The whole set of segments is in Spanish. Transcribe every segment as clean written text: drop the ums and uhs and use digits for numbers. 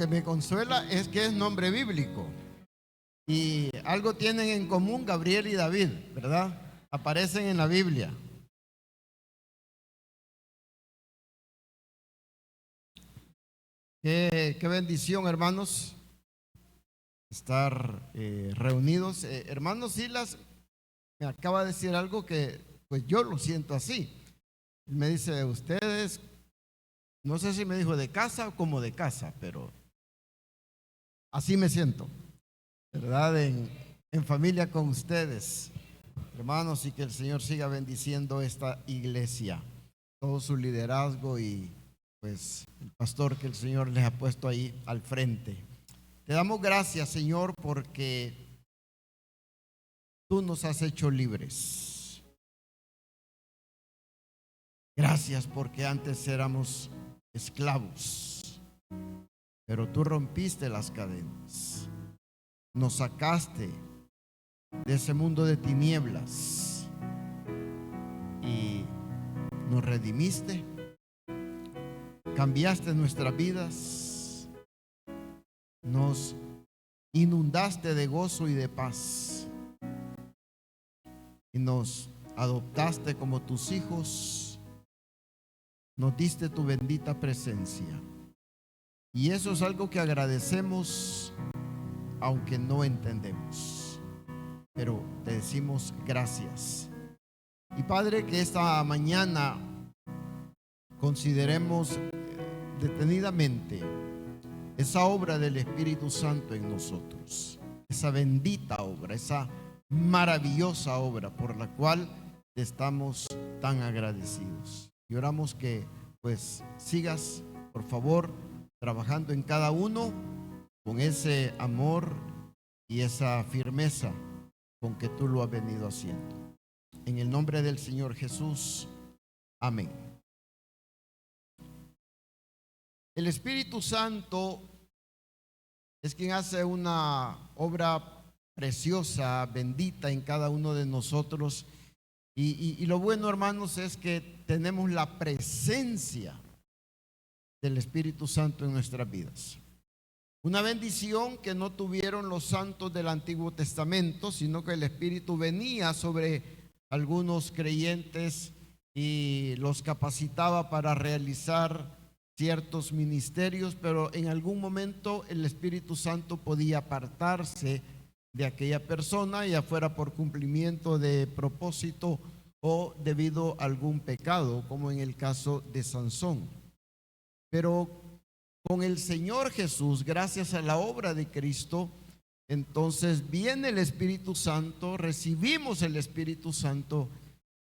que me consuela es que es nombre bíblico. Y algo tienen en común Gabriel y David, ¿verdad? Aparecen en la Biblia. Qué bendición, hermanos, estar reunidos. Hermano Silas me acaba de decir algo que pues yo lo siento así. Él me dice, ustedes, no sé si me dijo de casa o como de casa, pero así me siento, ¿verdad? En familia con ustedes, hermanos, y que el Señor siga bendiciendo esta iglesia, todo su liderazgo y pues el pastor que el Señor les ha puesto ahí al frente. Te damos gracias, Señor, porque tú nos has hecho libres. Gracias porque antes éramos esclavos, pero tú rompiste las cadenas, nos sacaste de ese mundo de tinieblas y nos redimiste, cambiaste nuestras vidas, nos inundaste de gozo y de paz y nos adoptaste como tus hijos, nos diste tu bendita presencia. Y eso es algo que agradecemos, aunque no entendemos, pero te decimos gracias. Y Padre, que esta mañana consideremos detenidamente esa obra del Espíritu Santo en nosotros, esa bendita obra, esa maravillosa obra por la cual te estamos tan agradecidos. Y oramos que pues sigas, por favor, trabajando en cada uno con ese amor y esa firmeza con que tú lo has venido haciendo. En el nombre del Señor Jesús, amén. El Espíritu Santo es quien hace una obra preciosa, bendita en cada uno de nosotros. Y lo bueno, hermanos, es que tenemos la presencia del Espíritu Santo en nuestras vidas. Una bendición que no tuvieron los santos del Antiguo Testamento, sino que el Espíritu venía sobre algunos creyentes y los capacitaba para realizar ciertos ministerios, pero en algún momento el Espíritu Santo podía apartarse de aquella persona, ya fuera por cumplimiento de propósito o debido a algún pecado, como en el caso de Sansón. Pero con el Señor Jesús, gracias a la obra de Cristo, entonces viene el Espíritu Santo, recibimos el Espíritu Santo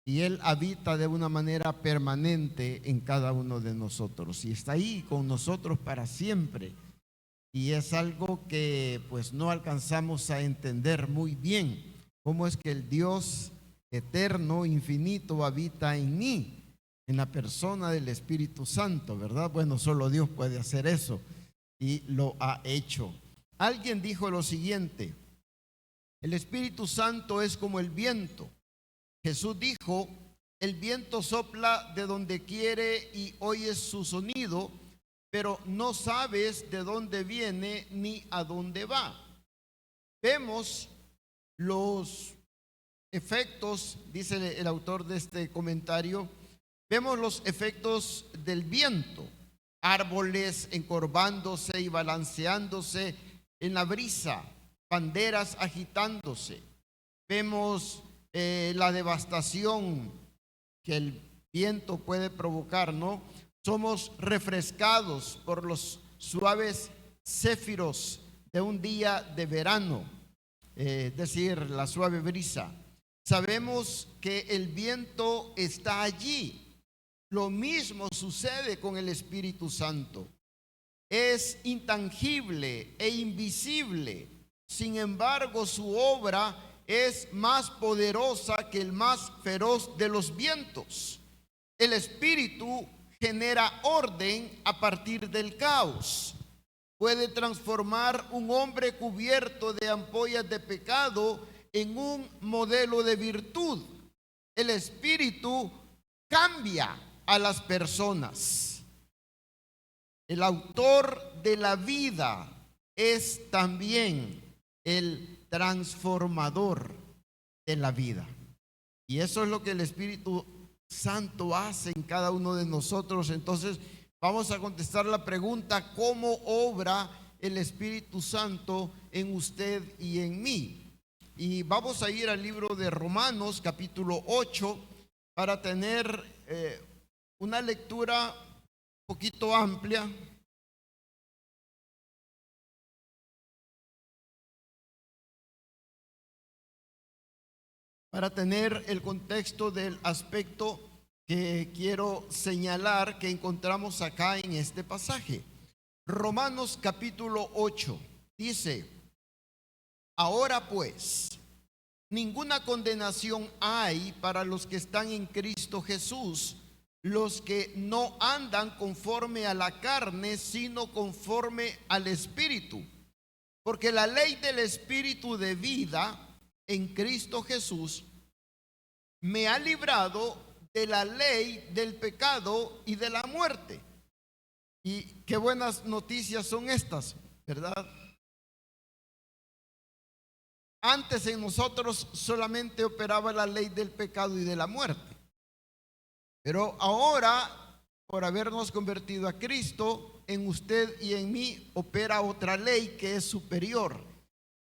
y Él habita de una manera permanente en cada uno de nosotros y está ahí con nosotros para siempre. Y es algo que pues no alcanzamos a entender muy bien, cómo es que el Dios eterno, infinito, habita en mí, en la persona del Espíritu Santo, ¿verdad? Bueno, solo Dios puede hacer eso y lo ha hecho. Alguien dijo lo siguiente: el Espíritu Santo es como el viento. Jesús dijo: el viento sopla de donde quiere y oyes su sonido, pero no sabes de dónde viene ni a dónde va. Vemos los efectos, dice el autor de este comentario, vemos los efectos del viento, árboles encorvándose y balanceándose en la brisa, banderas agitándose. Vemos la devastación que el viento puede provocar, ¿no? Somos refrescados por los suaves céfiros de un día de verano, es decir, la suave brisa. Sabemos que el viento está allí. Lo mismo sucede con el Espíritu Santo. Es intangible e invisible. Sin embargo, su obra es más poderosa que el más feroz de los vientos. El Espíritu genera orden a partir del caos. Puede transformar un hombre cubierto de ampollas de pecado en un modelo de virtud. El Espíritu cambia a las personas. el autor de la vida es también el transformador de la vida. Y eso es lo que el Espíritu Santo hace en cada uno de nosotros. Entonces vamos a contestar la pregunta: ¿cómo obra el Espíritu Santo en usted y en mí? Y vamos a ir al libro de Romanos capítulo 8 para tener una lectura un poquito amplia. Para tener el contexto del aspecto que quiero señalar que encontramos acá en este pasaje. Romanos capítulo 8 dice: ahora pues, ninguna condenación hay para los que están en Cristo Jesús, los que no andan conforme a la carne, sino conforme al Espíritu. Porque la ley del Espíritu de vida en Cristo Jesús me ha librado de la ley del pecado y de la muerte. Y qué buenas noticias son estas, ¿verdad? Antes en nosotros solamente operaba la ley del pecado y de la muerte, pero ahora, por habernos convertido a Cristo, en usted y en mí opera otra ley que es superior.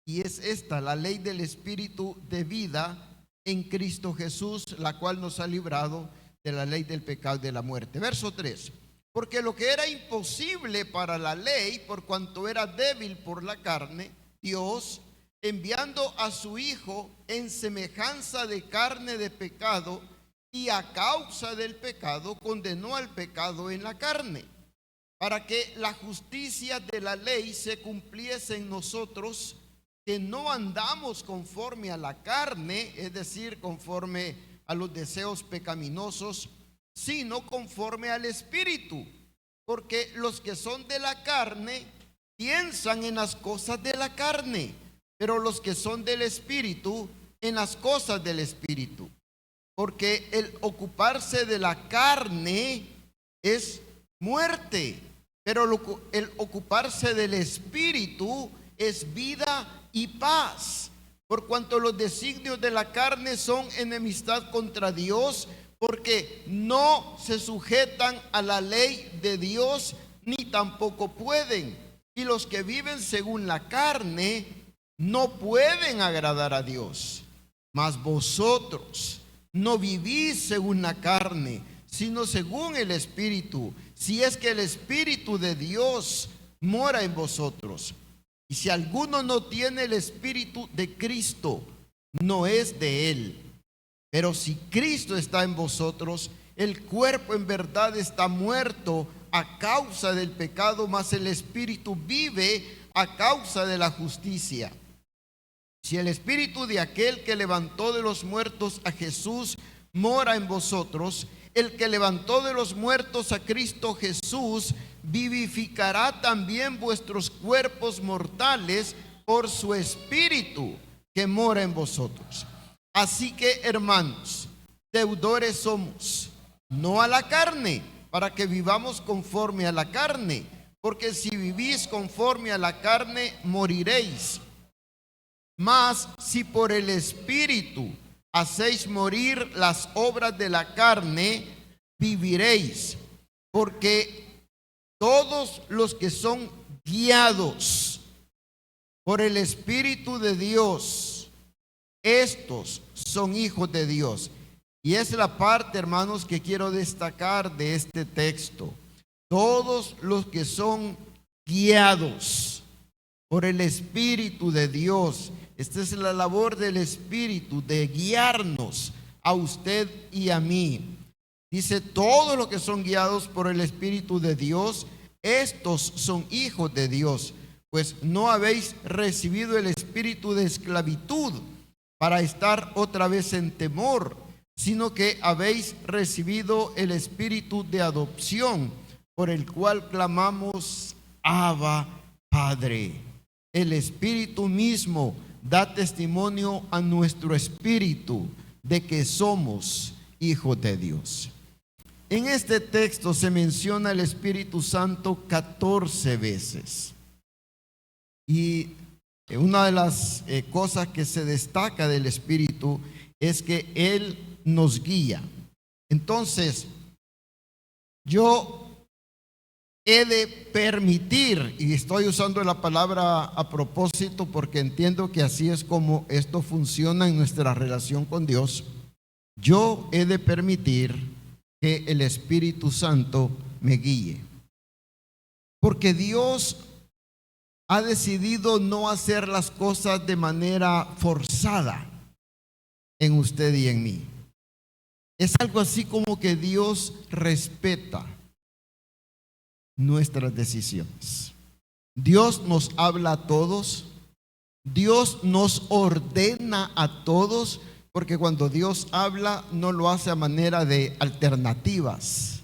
Y es esta, la ley del Espíritu de vida en Cristo Jesús, la cual nos ha librado de la ley del pecado y de la muerte. Verso 3. Porque lo que era imposible para la ley, por cuanto era débil por la carne, Dios, enviando a su Hijo en semejanza de carne de pecado, y a causa del pecado condenó al pecado en la carne, para que la justicia de la ley se cumpliese en nosotros, que no andamos conforme a la carne, es decir, conforme a los deseos pecaminosos, sino conforme al Espíritu. Porque los que son de la carne piensan en las cosas de la carne, pero los que son del Espíritu en las cosas del Espíritu. Porque el ocuparse de la carne es muerte, pero el ocuparse del Espíritu es vida y paz, por cuanto los designios de la carne son enemistad contra Dios, porque no se sujetan a la ley de Dios, ni tampoco pueden. Y los que viven según la carne no pueden agradar a Dios. Mas vosotros no vivís según la carne, sino según el Espíritu, si es que el Espíritu de Dios mora en vosotros. Y si alguno no tiene el Espíritu de Cristo, no es de él. Pero si Cristo está en vosotros, el cuerpo en verdad está muerto a causa del pecado, mas el Espíritu vive a causa de la justicia. Si el Espíritu de aquel que levantó de los muertos a Jesús mora en vosotros, el que levantó de los muertos a Cristo Jesús vivificará también vuestros cuerpos mortales por su Espíritu que mora en vosotros. Así que, hermanos, deudores somos, no a la carne, para que vivamos conforme a la carne, porque si vivís conforme a la carne, moriréis. Mas si por el Espíritu hacéis morir las obras de la carne, viviréis. Porque todos los que son guiados por el Espíritu de Dios, estos son hijos de Dios. Y es la parte, hermanos, que quiero destacar de este texto. Todos los que son guiados por el Espíritu de Dios. Esta es la labor del Espíritu, de guiarnos a usted y a mí. Dice, todos los que son guiados por el Espíritu de Dios, estos son hijos de Dios. Pues no habéis recibido el espíritu de esclavitud para estar otra vez en temor, sino que habéis recibido el espíritu de adopción, por el cual clamamos, Abba, Padre. El Espíritu mismo da testimonio a nuestro espíritu de que somos hijos de Dios. En este texto se menciona el Espíritu Santo 14 veces. Y una de las cosas que se destaca del Espíritu es que Él nos guía. Entonces, yo he de permitir, y estoy usando la palabra a propósito porque entiendo que así es como esto funciona en nuestra relación con Dios. Yo he de permitir que el Espíritu Santo me guíe, porque Dios ha decidido no hacer las cosas de manera forzada en usted y en mí. Es algo así como que Dios respeta nuestras decisiones. Dios nos habla a todos, Dios nos ordena a todos, porque cuando Dios habla no lo hace a manera de alternativas,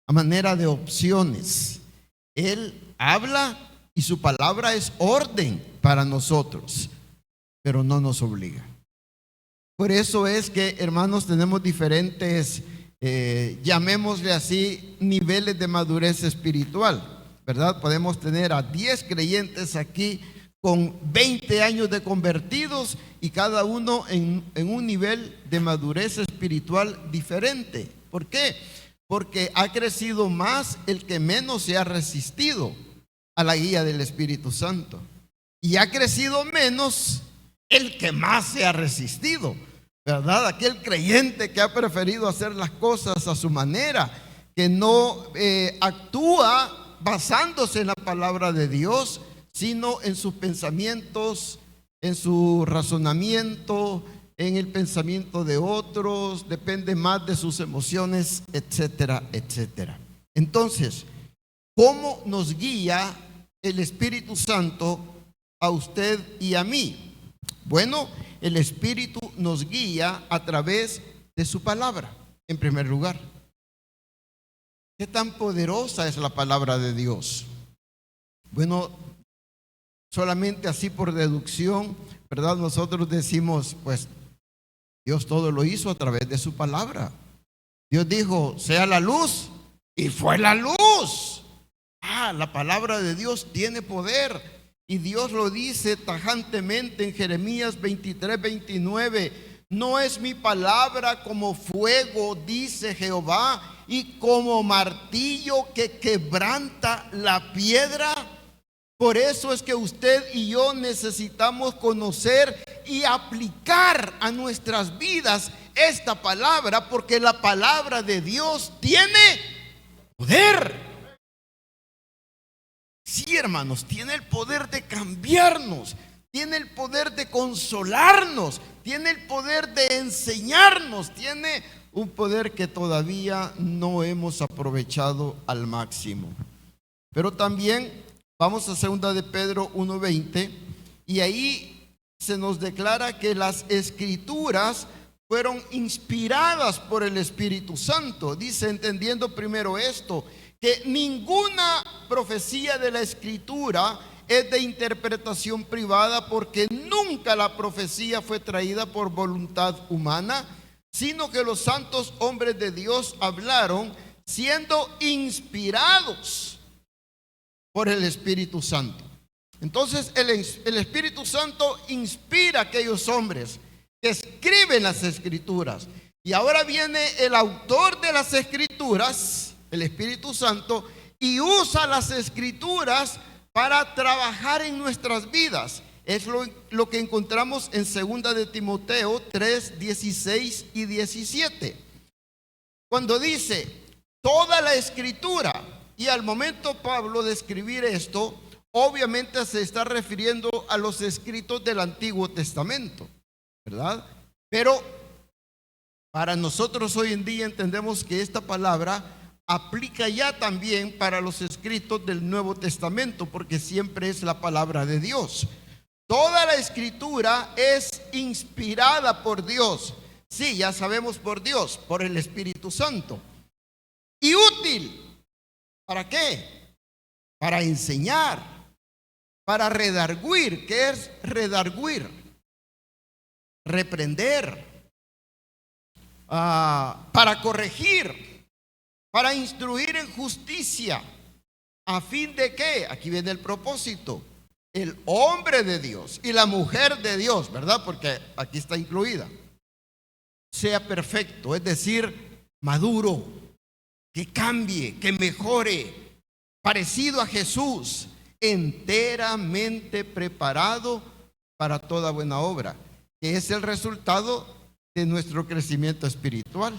a manera de opciones. Él habla y su palabra es orden para nosotros, pero no nos obliga. Por eso es que, hermanos, tenemos diferentes, llamémosle así, niveles de madurez espiritual, ¿verdad? Podemos tener a 10 creyentes aquí con 20 años de convertidos y cada uno en un nivel de madurez espiritual diferente. ¿Por qué? Porque ha crecido más el que menos se ha resistido a la guía del Espíritu Santo, y ha crecido menos el que más se ha resistido, ¿verdad? Aquel creyente que ha preferido hacer las cosas a su manera, que no actúa basándose en la palabra de Dios, sino en sus pensamientos, en su razonamiento, en el pensamiento de otros, depende más de sus emociones, etcétera, etcétera. Entonces, ¿cómo nos guía el Espíritu Santo a usted y a mí? Bueno, el Espíritu nos guía a través de su palabra, en primer lugar. ¿Qué tan poderosa es la palabra de Dios? Bueno, solamente así por deducción, ¿verdad? Nosotros decimos, pues, Dios todo lo hizo a través de su palabra. Dios dijo, sea la luz, y fue la luz. La palabra de Dios tiene poder. Y Dios lo dice tajantemente en Jeremías 23, 29. No es mi palabra como fuego, dice Jehová, y como martillo que quebranta la piedra. Por eso es que usted y yo necesitamos conocer y aplicar a nuestras vidas esta palabra, porque la palabra de Dios tiene poder. Sí, hermanos, tiene el poder de cambiarnos, tiene el poder de consolarnos, tiene el poder de enseñarnos, tiene un poder que todavía no hemos aprovechado al máximo. Pero también vamos a 2 de Pedro 1:20, y ahí se nos declara que las escrituras fueron inspiradas por el Espíritu Santo. Dice, entendiendo primero esto, que ninguna profecía de la Escritura es de interpretación privada, porque nunca la profecía fue traída por voluntad humana, sino que los santos hombres de Dios hablaron siendo inspirados por el Espíritu Santo. Entonces el Espíritu Santo inspira a aquellos hombres que escriben las Escrituras. Y ahora viene el autor de las Escrituras, el Espíritu Santo, y usa las Escrituras para trabajar en nuestras vidas. Es lo que encontramos en 2 de Timoteo 3, 16 y 17. Cuando dice toda la Escritura, y al momento Pablo de escribir esto, obviamente se está refiriendo a los escritos del Antiguo Testamento, ¿verdad? Pero para nosotros hoy en día entendemos que esta palabra aplica ya también para los escritos del Nuevo Testamento, porque siempre es la palabra de Dios. Toda la Escritura es inspirada por Dios. Sí, ya sabemos por Dios, por el Espíritu Santo. Y útil. ¿Para qué? Para enseñar, para redarguir. ¿Qué es redarguir? Reprender, para corregir, para instruir en justicia, a fin de que, aquí viene el propósito, el hombre de Dios y la mujer de Dios, ¿verdad? Porque aquí está incluida, sea perfecto, es decir, maduro, que cambie, que mejore, parecido a Jesús, enteramente preparado para toda buena obra, que es el resultado de nuestro crecimiento espiritual.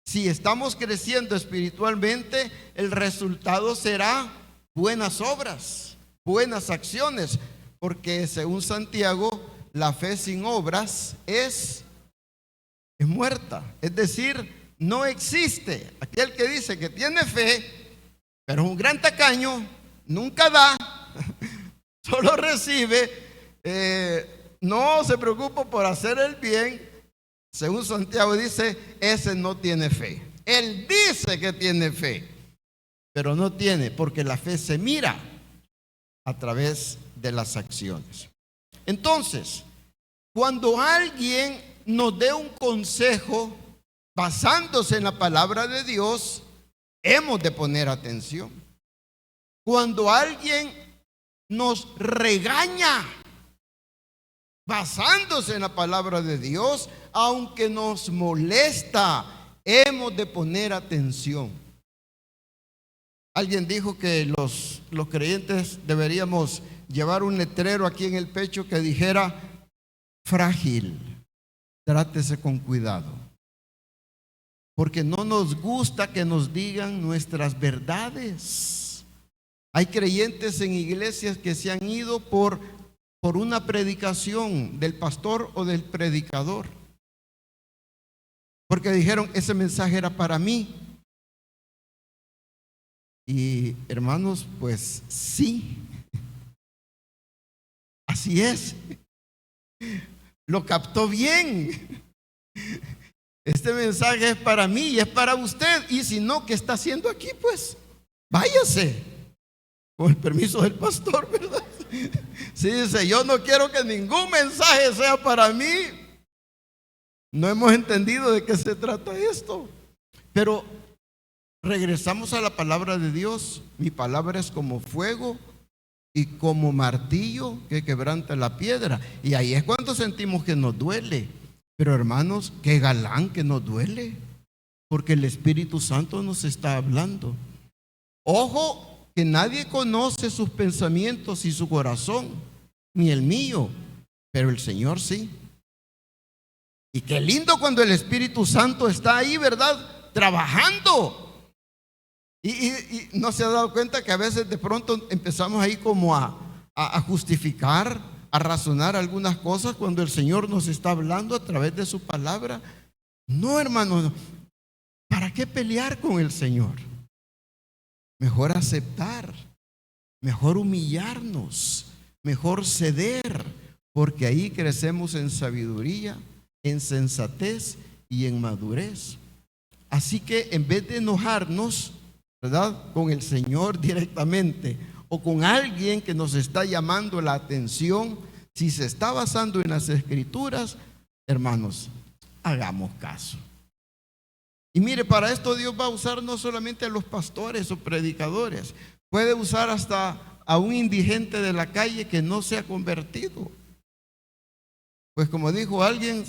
Si estamos creciendo espiritualmente, el resultado será buenas obras, buenas acciones, porque según Santiago, la fe sin obras es muerta, es decir, no existe. Aquel que dice que tiene fe, pero es un gran tacaño, nunca da, solo recibe, no se preocupa por hacer el bien. Según Santiago dice, ese no tiene fe. Él dice que tiene fe, pero no tiene, porque la fe se mira a través de las acciones. Entonces, cuando alguien nos dé un consejo basándose en la palabra de Dios, hemos de poner atención. Cuando alguien nos regaña basándose en la palabra de Dios, aunque nos molesta, hemos de poner atención. Alguien dijo que los creyentes deberíamos llevar un letrero aquí en el pecho que dijera: frágil, trátese con cuidado, porque no nos gusta que nos digan nuestras verdades. Hay creyentes en iglesias que se han ido por una predicación del pastor o del predicador, porque dijeron: ese mensaje era para mí. Y hermanos, pues sí, así es, lo captó bien. Este mensaje es para mí y es para usted. Y si no, ¿qué está haciendo aquí? Pues váyase, con el permiso del pastor, ¿verdad? Si dice: yo no quiero que ningún mensaje sea para mí, no hemos entendido de qué se trata esto. Pero regresamos a la palabra de Dios. Mi palabra es como fuego y como martillo que quebranta la piedra. Y ahí es cuando sentimos que nos duele. Pero hermanos, qué galán que nos duele, porque el Espíritu Santo nos está hablando. Ojo, que nadie conoce sus pensamientos y su corazón, ni el mío, pero el Señor sí. Y qué lindo cuando el Espíritu Santo está ahí, ¿verdad? Trabajando. Y no se ha dado cuenta que a veces de pronto empezamos ahí como a justificar, a razonar algunas cosas cuando el Señor nos está hablando a través de su palabra. No, hermanos, ¿para qué pelear con el Señor? Mejor aceptar, mejor humillarnos, mejor ceder, porque ahí crecemos en sabiduría, en sensatez y en madurez. Así que en vez de enojarnos, ¿verdad?, con el Señor directamente o con alguien que nos está llamando la atención, si se está basando en las Escrituras, hermanos, hagamos caso. Y mire, para esto Dios va a usar no solamente a los pastores o predicadores, puede usar hasta a un indigente de la calle que no se ha convertido. Pues como dijo alguien,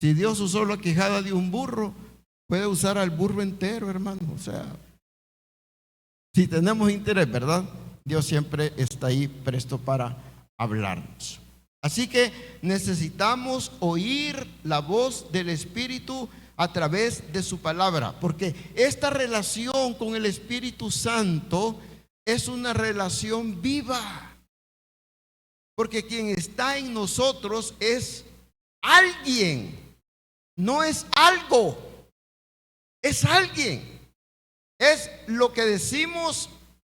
si Dios usó la quijada de un burro, puede usar al burro entero, hermano. O sea, si tenemos interés, ¿verdad?, Dios siempre está ahí presto para hablarnos. Así que necesitamos oír la voz del Espíritu a través de su palabra, porque esta relación con el Espíritu Santo es una relación viva, porque quien está en nosotros es alguien, no es algo, es alguien. Es lo que decimos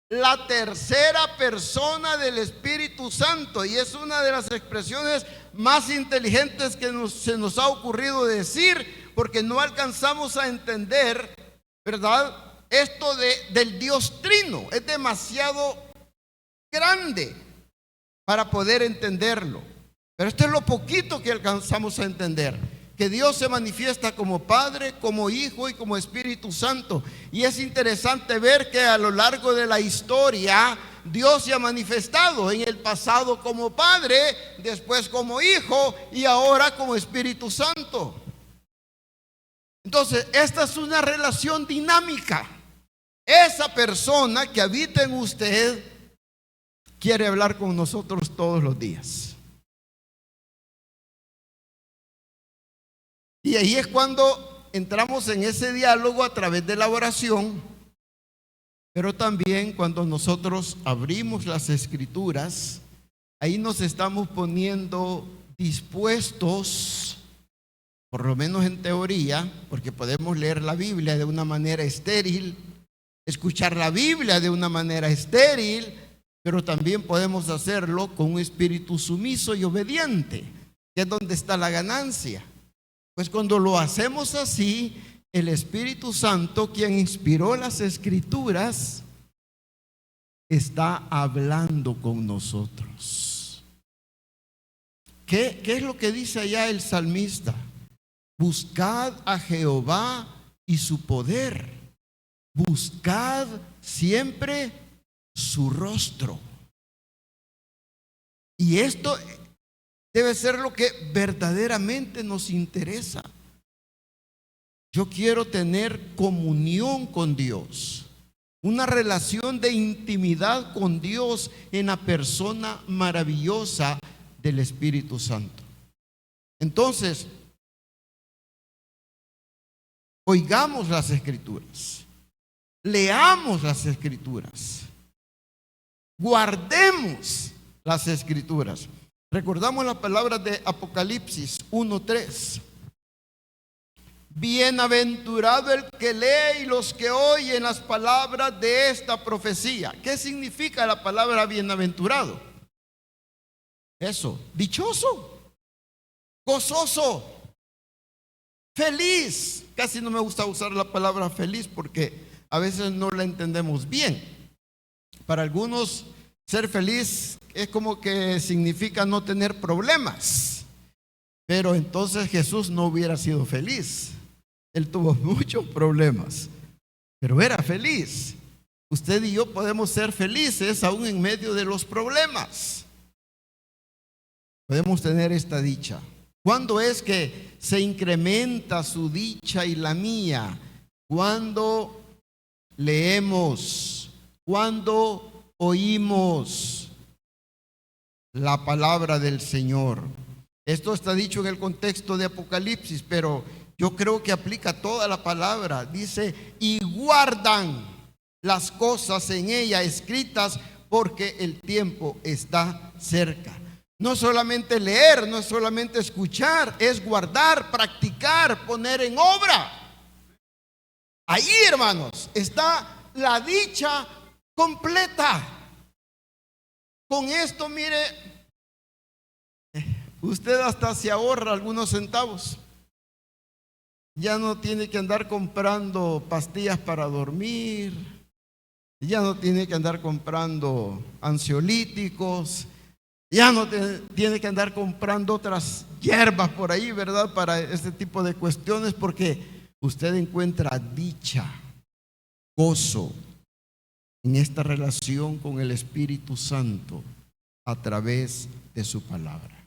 la tercera persona del Espíritu Santo, y es una de las expresiones más inteligentes que se nos ha ocurrido decir, porque no alcanzamos a entender, ¿verdad?, esto del Dios Trino. Es demasiado grande para poder entenderlo, pero esto es lo poquito que alcanzamos a entender, que Dios se manifiesta como Padre, como Hijo y como Espíritu Santo. Y es interesante ver que a lo largo de la historia Dios se ha manifestado en el pasado como Padre, después como Hijo y ahora como Espíritu Santo. Entonces, esta es una relación dinámica. Esa persona que habita en usted quiere hablar con nosotros todos los días. Y ahí es cuando entramos en ese diálogo a través de la oración, pero también cuando nosotros abrimos las Escrituras, ahí nos estamos poniendo dispuestos, por lo menos en teoría, porque podemos leer la Biblia de una manera estéril, escuchar la Biblia de una manera estéril, pero también podemos hacerlo con un espíritu sumiso y obediente, que es donde está la ganancia. Pues cuando lo hacemos así, el Espíritu Santo, quien inspiró las Escrituras, está hablando con nosotros. ¿Qué es lo que dice allá el salmista? Buscad a Jehová y su poder. Buscad siempre su rostro. Y esto debe ser lo que verdaderamente nos interesa. Yo quiero tener comunión con Dios, una relación de intimidad con Dios en la persona maravillosa del Espíritu Santo. Entonces, oigamos las Escrituras, leamos las Escrituras, guardemos las Escrituras. Recordamos las palabras de Apocalipsis 1:3. Bienaventurado el que lee y los que oyen las palabras de esta profecía. ¿Qué significa la palabra bienaventurado? Eso, dichoso, gozoso, feliz. Casi no me gusta usar la palabra feliz porque a veces no la entendemos bien. Para algunos, ser feliz es como que significa no tener problemas. Pero entonces Jesús no hubiera sido feliz. Él tuvo muchos problemas, pero era feliz. Usted y yo podemos ser felices aún en medio de los problemas. Podemos tener esta dicha. ¿Cuándo es que se incrementa su dicha y la mía? Cuando leemos, cuando oímos la palabra del Señor. Esto está dicho en el contexto de Apocalipsis, pero yo creo que aplica toda la palabra. Dice, y guardan las cosas en ella escritas, porque el tiempo está cerca. No solamente leer, no es solamente escuchar, es guardar, practicar, poner en obra. Ahí, hermanos, está la dicha completa. Con esto, mire, usted hasta se ahorra algunos centavos. Ya no tiene que andar comprando pastillas para dormir, ya no tiene que andar comprando ansiolíticos, ya no tiene que andar comprando otras hierbas por ahí, ¿verdad? Para este tipo de cuestiones, porque usted encuentra dicha, gozo en esta relación con el Espíritu Santo a través de su palabra.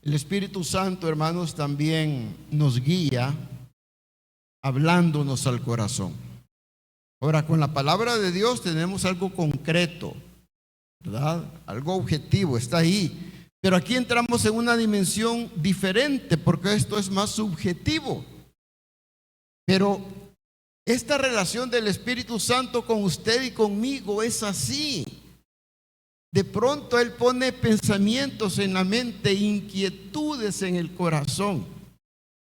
El Espíritu Santo, hermanos, también nos guía hablándonos al corazón. Ahora, con la palabra de Dios tenemos algo concreto, ¿verdad? Algo objetivo, está ahí. Pero aquí entramos en una dimensión diferente, porque esto es más subjetivo. Pero esta relación del Espíritu Santo con usted y conmigo es así. De pronto Él pone pensamientos en la mente, inquietudes en el corazón.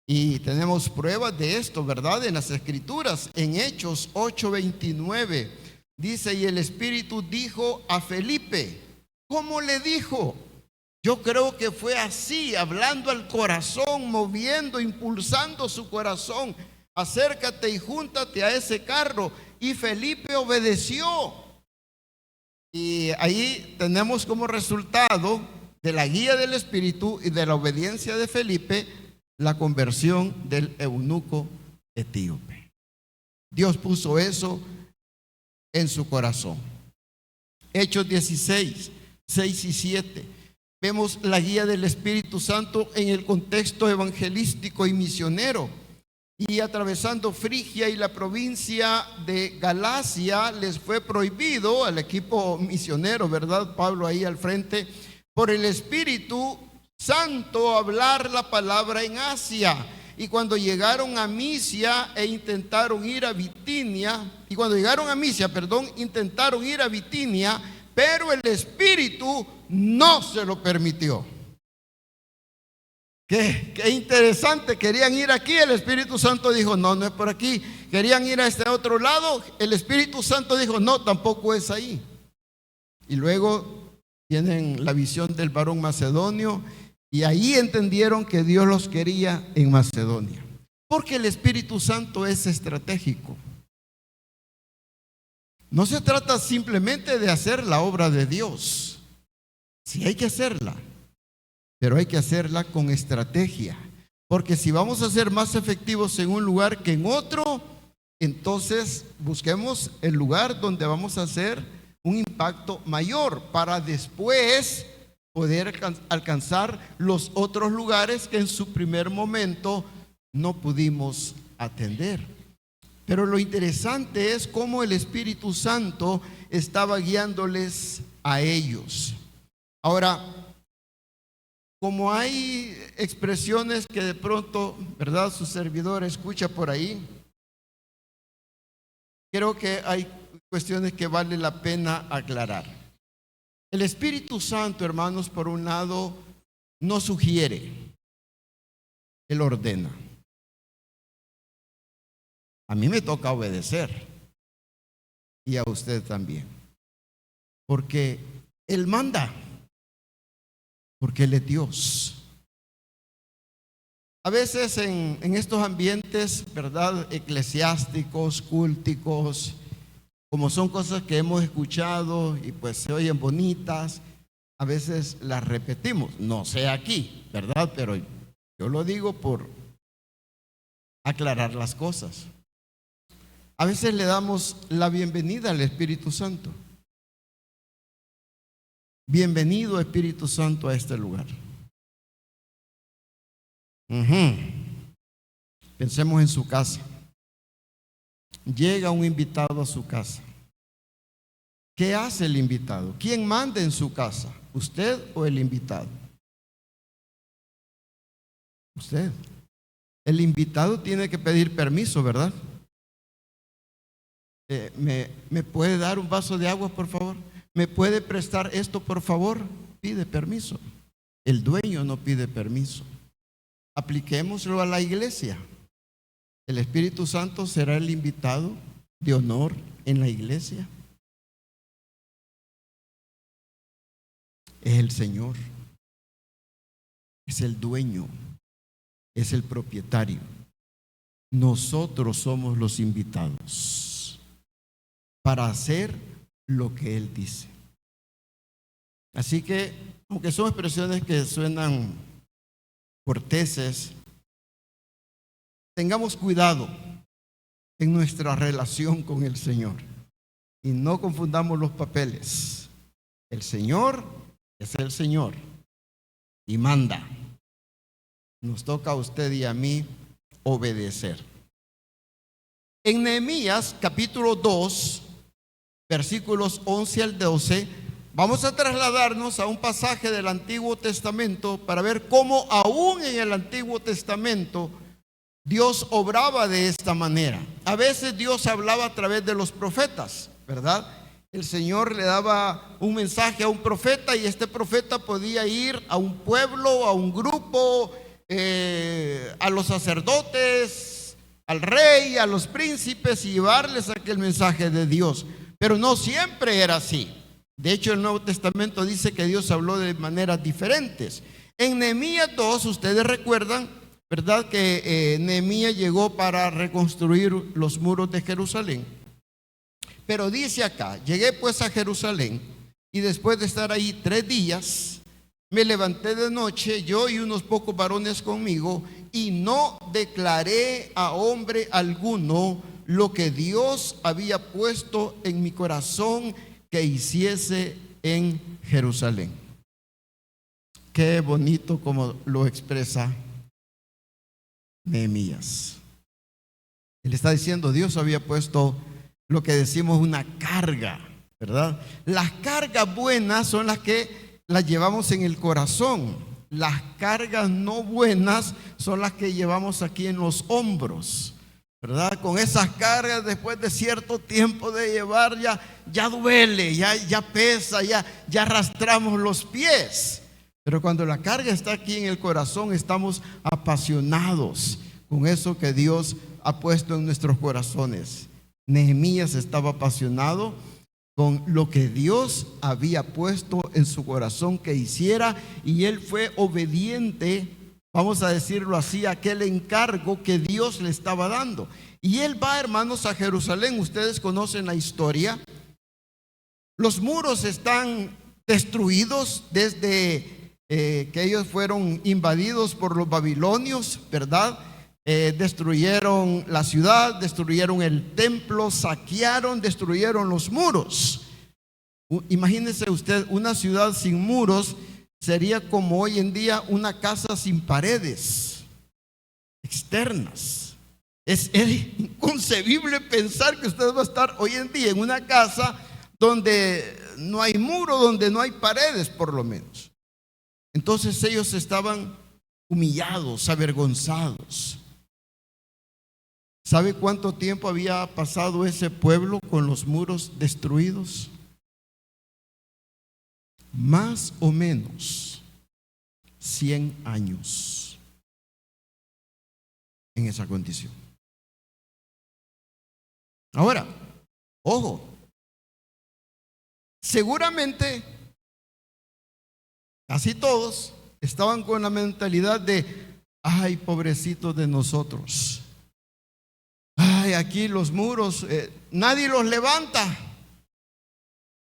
Y tenemos pruebas de esto, ¿verdad? En las Escrituras, en Hechos 8:29, dice, y el Espíritu dijo a Felipe. ¿Cómo le dijo? Yo creo que fue así, hablando al corazón, moviendo, impulsando su corazón. Acércate y júntate a ese carro. Y Felipe obedeció. Y ahí tenemos como resultado de la guía del Espíritu y de la obediencia de Felipe, la conversión del eunuco etíope. Dios puso eso en su corazón. Hechos 16, 6 y 7. Vemos la guía del Espíritu Santo en el contexto evangelístico y misionero. Y atravesando Frigia y la provincia de Galacia, les fue prohibido al equipo misionero, ¿verdad? Pablo ahí al frente, por el Espíritu Santo hablar la palabra en Asia. Y cuando llegaron a Misia intentaron ir a Bitinia, intentaron ir a Bitinia, pero el Espíritu no se lo permitió. Qué interesante, querían ir aquí, el Espíritu Santo dijo, no, no es por aquí. Querían ir a este otro lado, el Espíritu Santo dijo, no, tampoco es ahí. Y luego tienen la visión del varón macedonio, y ahí entendieron que Dios los quería en Macedonia. Porque el Espíritu Santo es estratégico. No se trata simplemente de hacer la obra de Dios. Sí hay que hacerla, pero hay que hacerla con estrategia. Porque si vamos a ser más efectivos en un lugar que en otro, entonces busquemos el lugar donde vamos a hacer un impacto mayor para después poder alcanzar los otros lugares que en su primer momento no pudimos atender. Pero lo interesante es cómo el Espíritu Santo estaba guiándoles a ellos. Ahora, como hay expresiones que de pronto, ¿verdad?, su servidor escucha por ahí, creo que hay cuestiones que vale la pena aclarar. El Espíritu Santo, hermanos, por un lado, no sugiere, Él ordena. A mí me toca obedecer, y a usted también, porque Él manda, porque Él es Dios. A veces en estos ambientes, ¿verdad?, eclesiásticos, cúlticos, como son cosas que hemos escuchado y pues se oyen bonitas, a veces las repetimos. No sé aquí, ¿verdad? Pero yo lo digo por aclarar las cosas. A veces le damos la bienvenida al Espíritu Santo. Bienvenido, Espíritu Santo, a este lugar. Pensemos en su casa. Llega un invitado a su casa. ¿Qué hace el invitado? ¿Quién manda en su casa? ¿Usted o el invitado? Usted. El invitado tiene que pedir permiso, ¿verdad? ¿Me puede dar un vaso de agua, por favor? ¿Me puede prestar esto, por favor? Pide permiso. El dueño no pide permiso. Apliquémoslo a la iglesia. ¿El Espíritu Santo será el invitado de honor en la iglesia? Es el Señor, es el dueño, es el propietario. Nosotros somos los invitados para hacer lo que Él dice. Así que, aunque son expresiones que suenan corteses, tengamos cuidado en nuestra relación con el Señor y no confundamos los papeles. El Señor es el Señor y manda. Nos toca a usted y a mí obedecer. En Nehemías capítulo 2, versículos 11 al 12, vamos a trasladarnos a un pasaje del Antiguo Testamento para ver cómo aún en el Antiguo Testamento Dios obraba de esta manera. A veces Dios hablaba a través de los profetas, ¿verdad? El Señor le daba un mensaje a un profeta y este profeta podía ir a un pueblo, a un grupo, a los sacerdotes, al rey, a los príncipes y llevarles aquel mensaje de Dios. Pero no siempre era así. De hecho, el Nuevo Testamento dice que Dios habló de maneras diferentes. En Nehemías 2, ustedes recuerdan, ¿verdad?, que Nehemías llegó para reconstruir los muros de Jerusalén. Pero dice acá: llegué pues a Jerusalén y después de estar ahí 3 días, me levanté de noche, yo y unos pocos varones conmigo, y no declaré a hombre alguno lo que Dios había puesto en mi corazón que hiciese en Jerusalén. Qué bonito como lo expresa Nehemías. Él está diciendo, Dios había puesto lo que decimos una carga, ¿verdad? Las cargas buenas son las que las llevamos en el corazón. Las cargas no buenas son las que llevamos aquí en los hombros, ¿verdad? Con esas cargas, después de cierto tiempo de llevar, ya duele, ya pesa, ya arrastramos los pies. Pero cuando la carga está aquí en el corazón, estamos apasionados con eso que Dios ha puesto en nuestros corazones. Nehemías estaba apasionado con lo que Dios había puesto en su corazón que hiciera, y él fue obediente, vamos a decirlo así, a aquel encargo que Dios le estaba dando. Y él va, hermanos, a Jerusalén. Ustedes conocen la historia. Los muros están destruidos desde que ellos fueron invadidos por los babilonios, ¿verdad? Destruyeron la ciudad, destruyeron el templo, saquearon, destruyeron los muros. Imagínese usted, una ciudad sin muros sería como hoy en día una casa sin paredes externas. Es inconcebible pensar que usted va a estar hoy en día en una casa donde no hay muro, donde no hay paredes, por lo menos. Entonces ellos estaban humillados, avergonzados. ¿Sabe cuánto tiempo había pasado ese pueblo con los muros destruidos? Más o menos 100 años en esa condición. Ahora, ojo, seguramente casi todos estaban con la mentalidad de, ay, pobrecitos de nosotros. Ay, aquí los muros, nadie los levanta.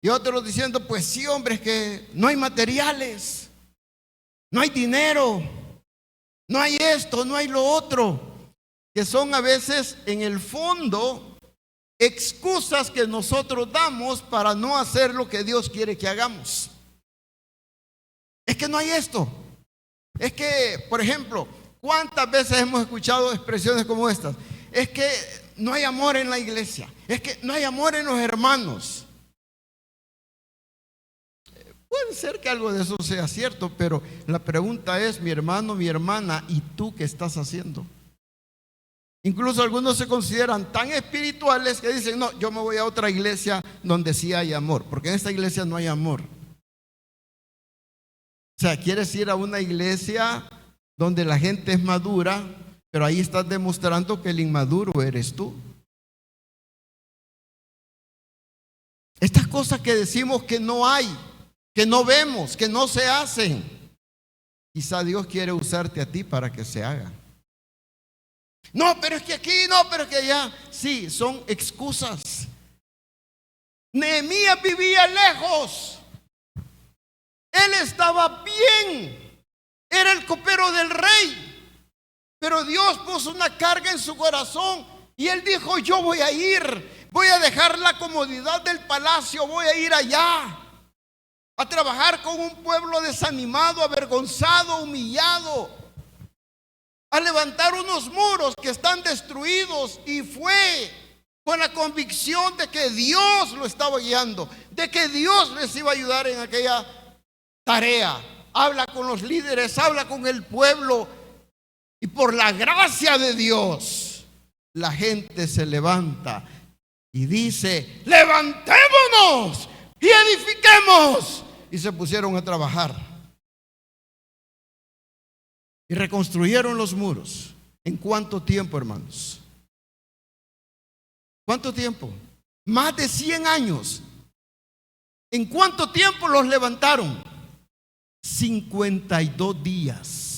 Y otros diciendo, pues sí, hombre, es que no hay materiales, no hay dinero, no hay esto, no hay lo otro, que son a veces en el fondo excusas que nosotros damos para no hacer lo que Dios quiere que hagamos. Es que no hay esto. Es que, por ejemplo, ¿cuántas veces hemos escuchado expresiones como estas? Es que no hay amor en la iglesia, es que no hay amor en los hermanos. Puede ser que algo de eso sea cierto, pero la pregunta es, mi hermano, mi hermana, ¿y tú qué estás haciendo? Incluso algunos se consideran tan espirituales que dicen, no, yo me voy a otra iglesia donde sí hay amor, porque en esta iglesia no hay amor. O sea, quieres ir a una iglesia donde la gente es madura, pero ahí estás demostrando que el inmaduro eres tú. Estas cosas que decimos que no hay, que no vemos, que no se hacen, quizá Dios quiere usarte a ti para que se hagan. No, pero es que aquí, no, pero es que allá. Sí, son excusas. Nehemías vivía lejos. Él estaba bien. Era el copero del rey. Pero Dios puso una carga en su corazón y él dijo, yo voy a ir. Voy a dejar la comodidad del palacio. Voy a ir allá a trabajar con un pueblo desanimado, avergonzado, humillado, a levantar unos muros que están destruidos. Y fue con la convicción de que Dios lo estaba guiando, de que Dios les iba a ayudar en aquella tarea. Habla con los líderes, habla con el pueblo, y por la gracia de Dios la gente se levanta y dice, levantémonos y edifiquemos. Y se pusieron a trabajar y reconstruyeron los muros. ¿En cuánto tiempo, hermanos? ¿Cuánto tiempo? Más de 100 años. ¿En cuánto tiempo los levantaron? 52 días.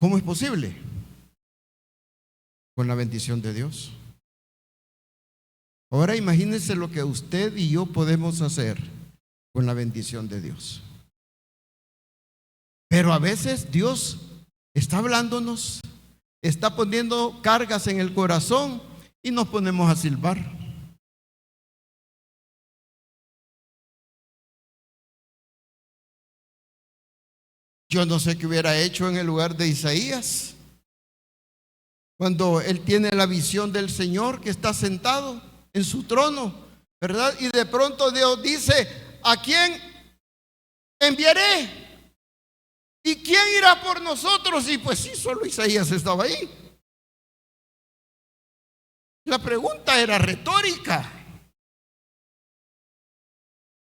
¿Cómo es posible? Con la bendición de Dios. Ahora imagínense lo que usted y yo podemos hacer con la bendición de Dios. Pero a veces Dios está hablándonos, está poniendo cargas en el corazón y nos ponemos a silbar. Yo no sé qué hubiera hecho en el lugar de Isaías, cuando él tiene la visión del Señor que está sentado en su trono, ¿verdad? Y de pronto Dios dice: ¿a quién enviaré? ¿Y quién irá por nosotros? Y pues sí, solo Isaías estaba ahí. La pregunta era retórica.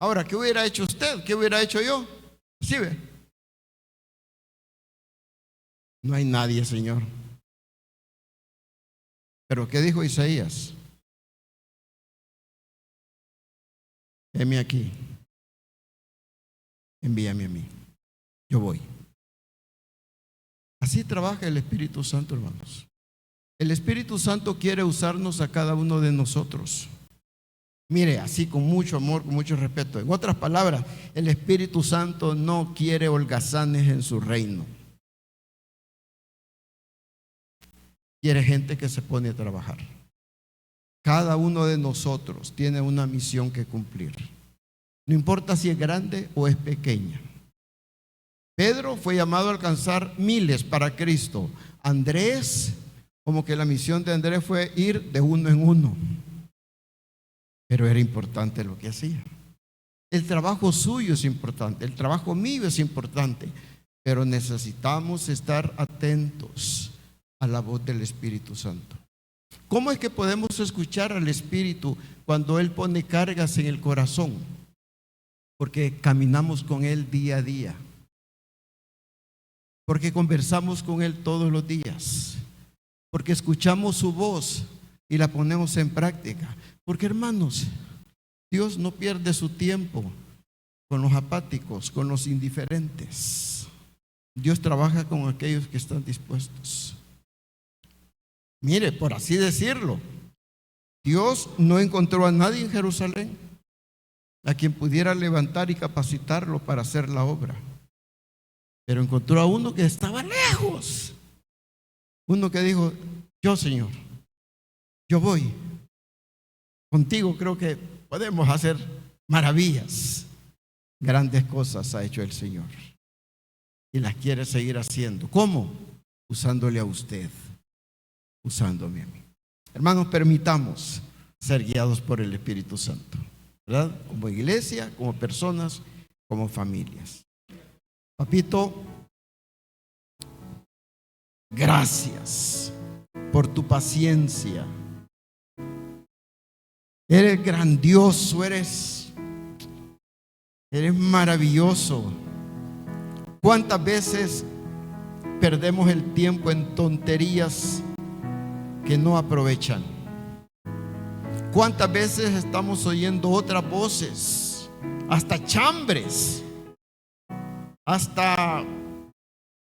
Ahora, ¿qué hubiera hecho usted? ¿Qué hubiera hecho yo? ¿Sí ve? No hay nadie, Señor. Pero ¿qué dijo Isaías? Heme aquí, envíame a mí, yo voy. Así trabaja el Espíritu Santo, hermanos. El Espíritu Santo quiere usarnos a cada uno de nosotros. Mire, así con mucho amor, con mucho respeto. En otras palabras, el Espíritu Santo no quiere holgazanes en su reino. Quiere gente que se pone a trabajar. Cada uno de nosotros tiene una misión que cumplir. No importa si es grande o es pequeña. Pedro fue llamado a alcanzar miles para Cristo. Andrés, como que la misión de Andrés fue ir de uno en uno. Pero era importante lo que hacía. El trabajo suyo es importante, el trabajo mío es importante, pero necesitamos estar atentos a la voz del Espíritu Santo. ¿Cómo es que podemos escuchar al Espíritu cuando Él pone cargas en el corazón? Porque caminamos con Él día a día, porque conversamos con Él todos los días, porque escuchamos su voz y la ponemos en práctica. Porque, hermanos, Dios no pierde su tiempo con los apáticos, con los indiferentes. Dios trabaja con aquellos que están dispuestos. Mire, por así decirlo, Dios no encontró a nadie en Jerusalén a quien pudiera levantar y capacitarlo para hacer la obra, pero encontró a uno que estaba lejos, uno que dijo: yo, Señor, yo voy contigo, creo que podemos hacer maravillas. Grandes cosas ha hecho el Señor y las quiere seguir haciendo. ¿Cómo? Usándole a usted, usándome a mí. Hermanos, permitamos ser guiados por el Espíritu Santo, ¿verdad? Como iglesia, como personas, como familias. Papito, gracias por tu paciencia. Eres grandioso, eres maravilloso. ¿Cuántas veces perdemos el tiempo en tonterías que no aprovechan? ¿Cuántas veces estamos oyendo otras voces, hasta chambres, hasta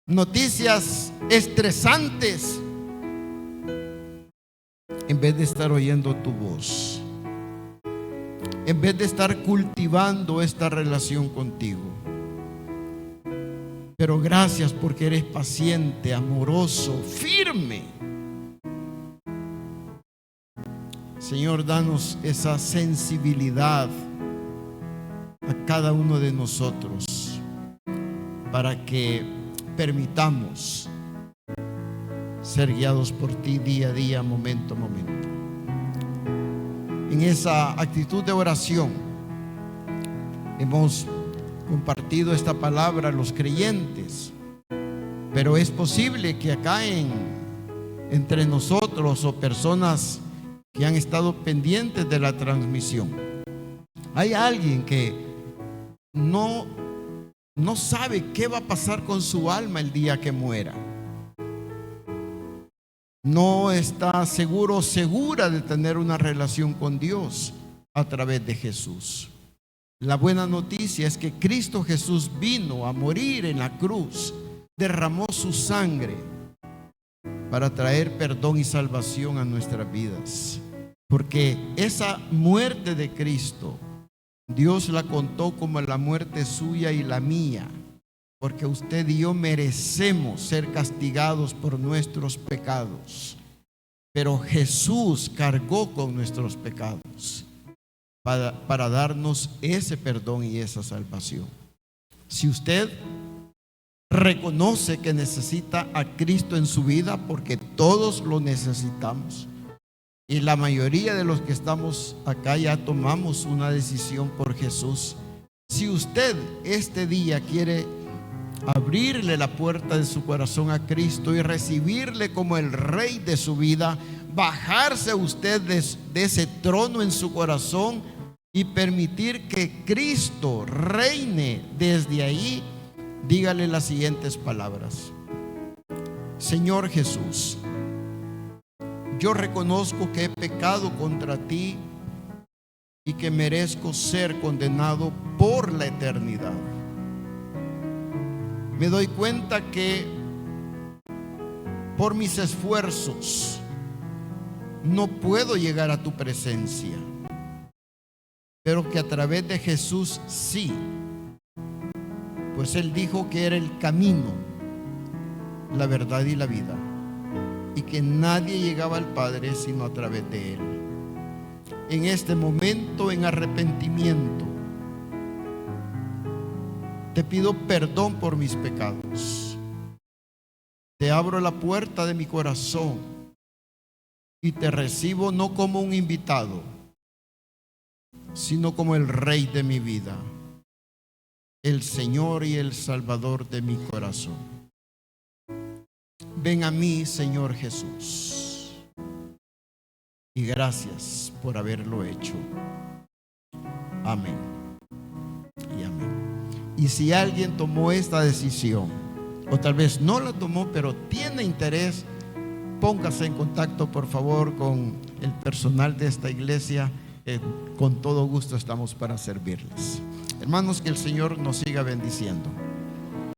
noticias estresantes, en vez de estar oyendo tu voz, en vez de estar cultivando esta relación contigo? Pero gracias porque eres paciente, amoroso, firme. Señor, danos esa sensibilidad a cada uno de nosotros para que permitamos ser guiados por ti día a día, momento a momento. En esa actitud de oración hemos compartido esta palabra a los creyentes, pero es posible que acá entre nosotros o personas que han estado pendientes de la transmisión, hay alguien que no sabe qué va a pasar con su alma el día que muera. No está seguro o segura de tener una relación con Dios a través de Jesús. La buena noticia es que Cristo Jesús vino a morir en la cruz, derramó su sangre para traer perdón y salvación a nuestras vidas. Porque esa muerte de Cristo, Dios la contó como la muerte suya y la mía, porque usted y yo merecemos ser castigados por nuestros pecados. Pero Jesús cargó con nuestros pecados para darnos ese perdón y esa salvación. Si usted reconoce que necesita a Cristo en su vida, porque todos lo necesitamos, y la mayoría de los que estamos acá ya tomamos una decisión por Jesús. Si usted este día quiere abrirle la puerta de su corazón a Cristo y recibirle como el Rey de su vida, bajarse usted de ese trono en su corazón y permitir que Cristo reine desde ahí, dígale las siguientes palabras: Señor Jesús, yo reconozco que he pecado contra ti y que merezco ser condenado por la eternidad. Me doy cuenta que por mis esfuerzos no puedo llegar a tu presencia, pero que a través de Jesús sí, pues Él dijo que era el camino, la verdad y la vida, y que nadie llegaba al Padre sino a través de Él. En este momento, en arrepentimiento, te pido perdón por mis pecados. Te abro la puerta de mi corazón y te recibo no como un invitado, sino como el Rey de mi vida, el Señor y el Salvador de mi corazón. Ven a mí, Señor Jesús, y gracias por haberlo hecho. Amén y amén. Y si alguien tomó esta decisión, o tal vez no la tomó, pero tiene interés, póngase en contacto, por favor, con el personal de esta iglesia. Con todo gusto estamos para servirles. Hermanos, que el Señor nos siga bendiciendo.